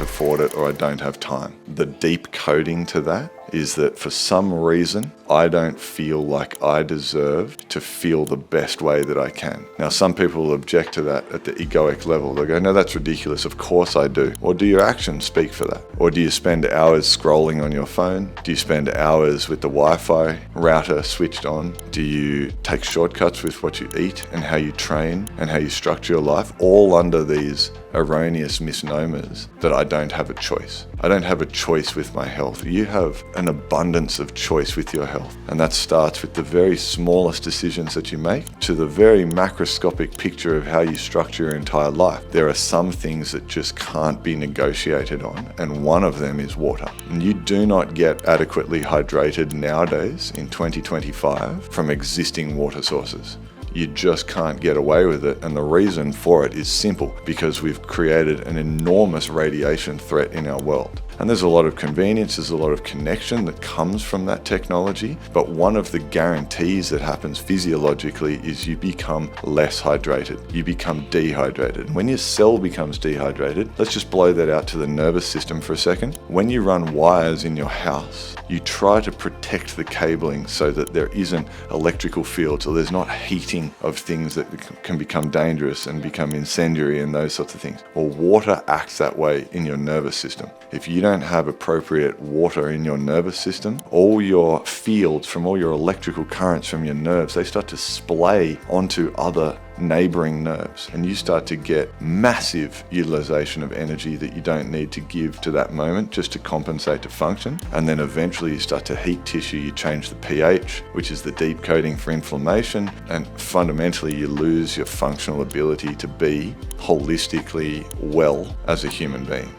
afford it or I don't have time. The deep coding to that is that for some reason, I don't feel like I deserve to feel the best way that I can. Now, some people will object to that at the egoic level. They'll go, no, that's ridiculous. Of course I do. Or do your actions speak for that? Or do you spend hours scrolling on your phone? Do you spend hours with the Wi-Fi router switched on? Do you take shortcuts with what you eat and how you train and how you structure your life? All under these erroneous misnomers that I don't have a choice. I don't have a choice with my health. You have an abundance of choice with your health. And that starts with the very smallest decisions that you make to the very macroscopic picture of how you structure your entire life. There are some things that just can't be negotiated on, and one of them is water. And you do not get adequately hydrated nowadays in 2025 from existing water sources. You just can't get away with it, and the reason for it is simple, because we've created an enormous radiation threat in our world. And there's a lot of convenience, there's a lot of connection that comes from that technology, but one of the guarantees that happens physiologically is you become less hydrated, you become dehydrated. When your cell becomes dehydrated, let's just blow that out to the nervous system for a second. When you run wires in your house, you try to protect the cabling so that there isn't electrical fields or there's not heating of things that can become dangerous and become incendiary and those sorts of things. Well, water acts that way in your nervous system. If you don't have appropriate water in your nervous system, all your fields from all your electrical currents from your nerves, they start to splay onto other neighboring nerves, and you start to get massive utilization of energy that you don't need to give to that moment just to compensate to function. And then eventually you start to heat tissue, you change the pH, which is the deep coding for inflammation, and fundamentally you lose your functional ability to be holistically well as a human being.